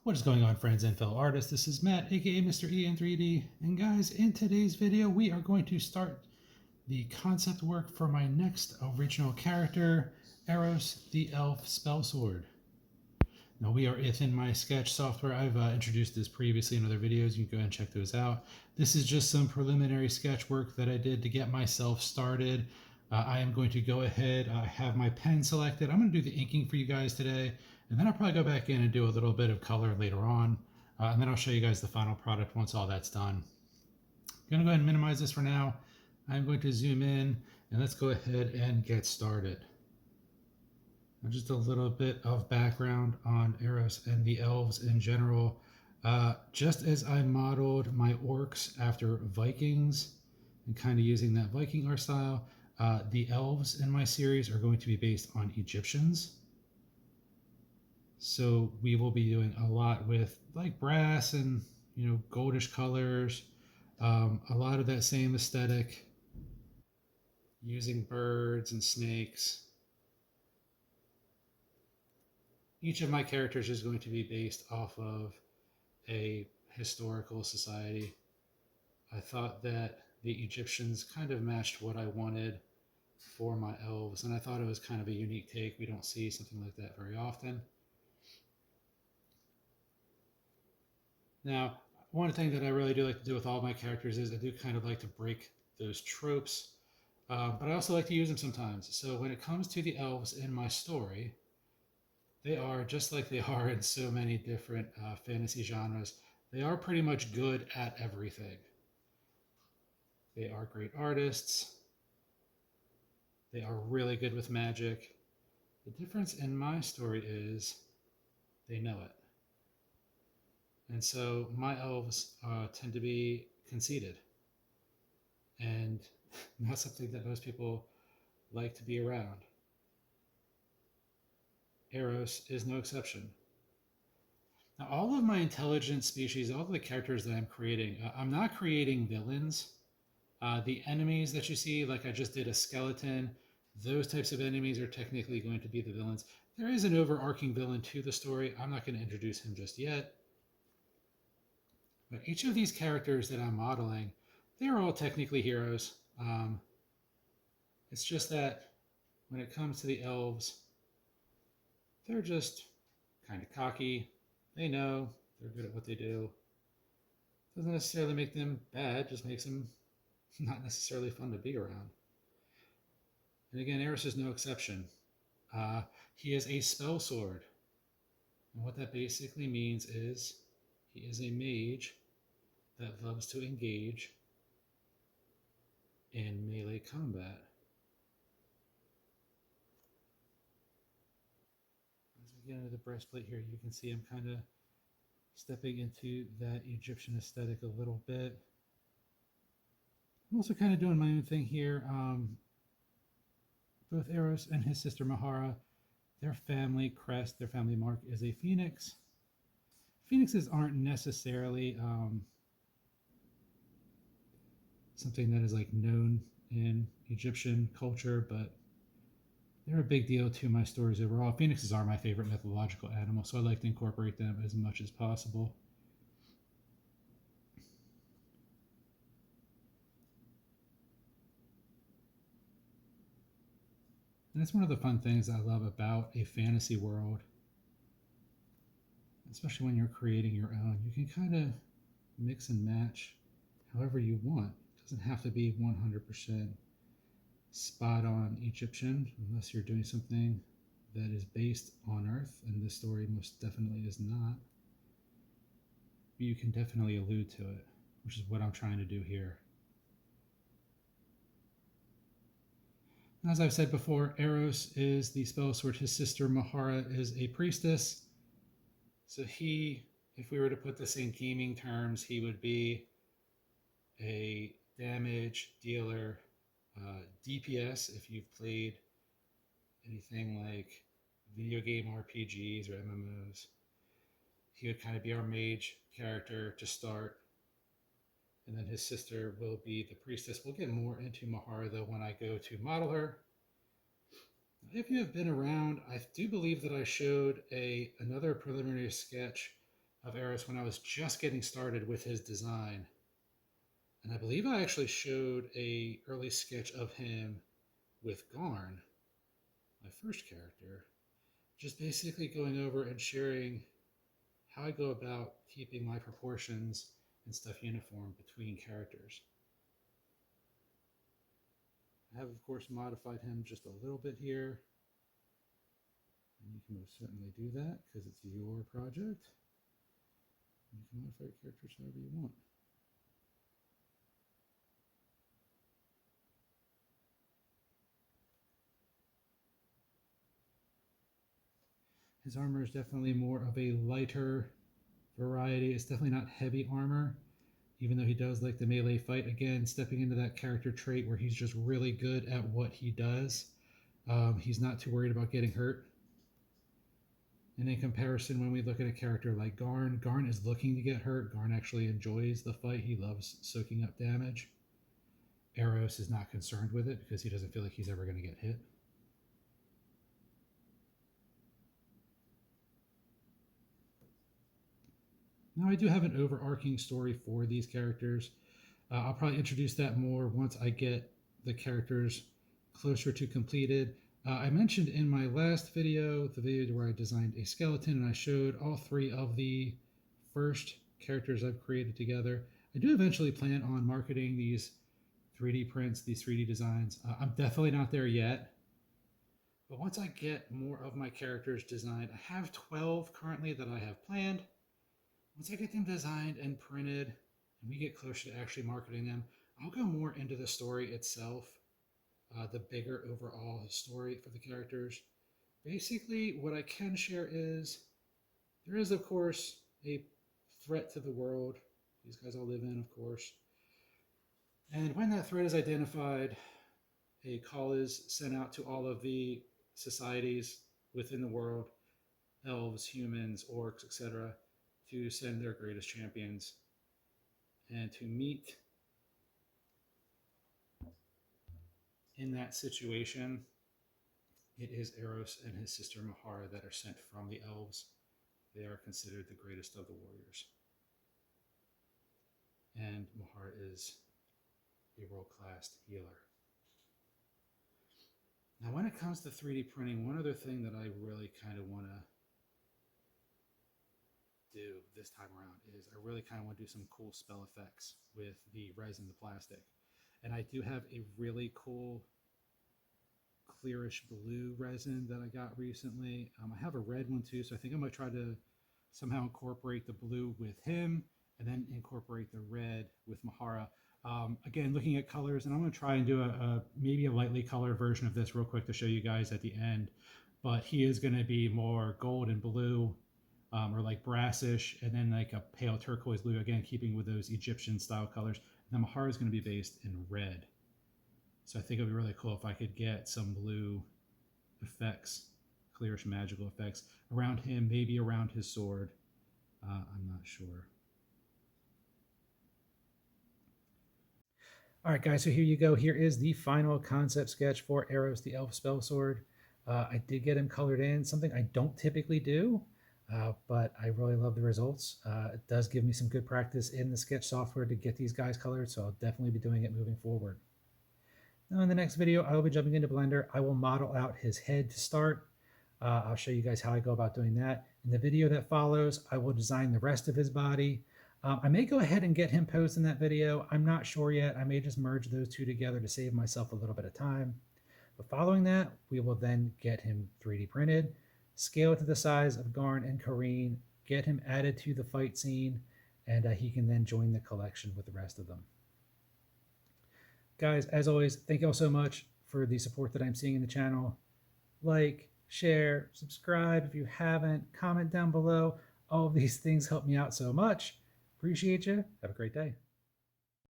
What is going on, friends and fellow artists? This is Matt, aka Mr. E in 3D. And guys, in today's video, we are going to start the concept work for my next original character, Aros, the Elf Spellsword. Now, we are within my sketch software. I've introduced this previously in other videos. You can go ahead and check those out. This is just some preliminary sketch work that I did to get myself started. I am going to go ahead, I have my pen selected. I'm going to do the inking for you guys today, and then I'll probably go back in and do a little bit of color later on, and then I'll show you guys the final product once all that's done. I'm going to go ahead and minimize this for now. I'm going to zoom in, and let's go ahead and get started. Now, just a little bit of background on Aros and the elves in general. Just as I modeled my orcs after Vikings and kind of using that Viking art style, the elves in my series are going to be based on Egyptians. So we will be doing a lot with like brass and, goldish colors, a lot of that same aesthetic, using birds and snakes. Each of my characters is going to be based off of a historical society. I thought that the Egyptians kind of matched what I wanted for my elves, and I thought it was kind of a unique take. We don't see something like that very often. Now, one thing that I really do like to do with all my characters is I do kind of like to break those tropes, but I also like to use them sometimes. So when it comes to the elves in my story, they are, just like they are in so many different fantasy genres, they are pretty much good at everything. They are great artists. They are really good with magic. The difference in my story is they know it. And so my elves tend to be conceited and not something that most people like to be around. Aros is no exception. Now, all of my intelligent species, all of the characters that I'm creating, I'm not creating villains. The enemies that you see, like I just did a skeleton, those types of enemies are technically going to be the villains. There is an overarching villain to the story. I'm not going to introduce him just yet. But each of these characters that I'm modeling, they're all technically heroes. It's just that when it comes to the elves, they're just kind of cocky. They know they're good at what they do. Doesn't necessarily make them bad, just makes them not necessarily fun to be around. And again, Aros is no exception. He is a spell sword. And what that basically means is he is a mage that loves to engage in melee combat. As we get into the breastplate here, you can see I'm kind of stepping into that Egyptian aesthetic a little bit. I'm also kind of doing my own thing here. Both Aros and his sister Mahara, their family crest, their family mark is a phoenix. Phoenixes aren't necessarily something that is like known in Egyptian culture, but they're a big deal to my stories overall. Phoenixes are my favorite mythological animal, so I like to incorporate them as much as possible. And it's one of the fun things I love about a fantasy world, especially when you're creating your own. You can kind of mix and match however you want. It doesn't have to be 100% spot on Egyptian unless you're doing something that is based on Earth, and this story most definitely is not. But you can definitely allude to it, which is what I'm trying to do here. As I've said before, Aros is the spell sword. His sister Mahara is a priestess. So he, if we were to put this in gaming terms, he would be a damage dealer, DPS if you've played anything like video game RPGs or MMOs. He would kind of be our mage character to start. And then his sister will be the priestess. We'll get more into Mahara though when I go to model her. If you have been around, I do believe that I showed another preliminary sketch of Aros when I was just getting started with his design. And I believe I actually showed a early sketch of him with Garn, my first character, just basically going over and sharing how I go about keeping my proportions and stuff uniform between characters. I have, of course, modified him just a little bit here. And you can most certainly do that because it's your project. You can modify your characters however you want. His armor is definitely more of a lighter variety. It's definitely not heavy armor, even though he does like the melee fight. Again, stepping into that character trait where he's just really good at what he does. He's not too worried about getting hurt. And in comparison, when we look at a character like Garn, Garn is looking to get hurt. Garn actually enjoys the fight. He loves soaking up damage. Aros is not concerned with it because he doesn't feel like he's ever going to get hit. Now, I do have an overarching story for these characters. I'll probably introduce that more once I get the characters closer to completed. I mentioned in my last video, the video where I designed a skeleton, and I showed all three of the first characters I've created together. I do eventually plan on marketing these 3D prints, these 3D designs. I'm definitely not there yet. But once I get more of my characters designed, I have 12 currently that I have planned. Once I get them designed and printed, and we get closer to actually marketing them, I'll go more into the story itself, the bigger overall story for the characters. Basically, what I can share is there is, of course, a threat to the world. These guys all live in, of course. And when that threat is identified, a call is sent out to all of the societies within the world, elves, humans, orcs, etc., to send their greatest champions and to meet in that situation. It is Aros and his sister Mahara that are sent from the elves. They are considered the greatest of the warriors. And Mahara is a world-class healer. Now, when it comes to 3D printing, one other thing that I really kind of want to do this time around is I really kind of want to do some cool spell effects with the resin, the plastic. And I do have a really cool clearish blue resin that I got recently. I have a red one too, so I think I'm going to try to somehow incorporate the blue with him and then incorporate the red with Mahara. Again, looking at colors, and I'm going to try and do maybe a lightly colored version of this real quick to show you guys at the end. But he is going to be more gold and blue, or like brassish, and then like a pale turquoise blue, again, keeping with those Egyptian style colors. And then Mahara is going to be based in red. So I think it would be really cool if I could get some blue effects, clearish magical effects around him, maybe around his sword. I'm not sure. All right, guys, so here you go. Here is the final concept sketch for Aros, the Elf Spellsword. I did get him colored in, something I don't typically do, but I really love the results. It does give me some good practice in the sketch software to get these guys colored, so I'll definitely be doing it moving forward. Now in the next video, I will be jumping into Blender. I will model out his head to start. I'll show you guys how I go about doing that. In the video that follows, I will design the rest of his body. I may go ahead and get him posed in that video. I'm not sure yet. I may just merge those two together to save myself a little bit of time. But following that, we will then get him 3D printed, scale it to the size of Garn and Kareen, get him added to the fight scene, and he can then join the collection with the rest of them. Guys, as always, thank you all so much for the support that I'm seeing in the channel. Like, share, subscribe if you haven't, comment down below. All of these things help me out so much. Appreciate you. Have a great day.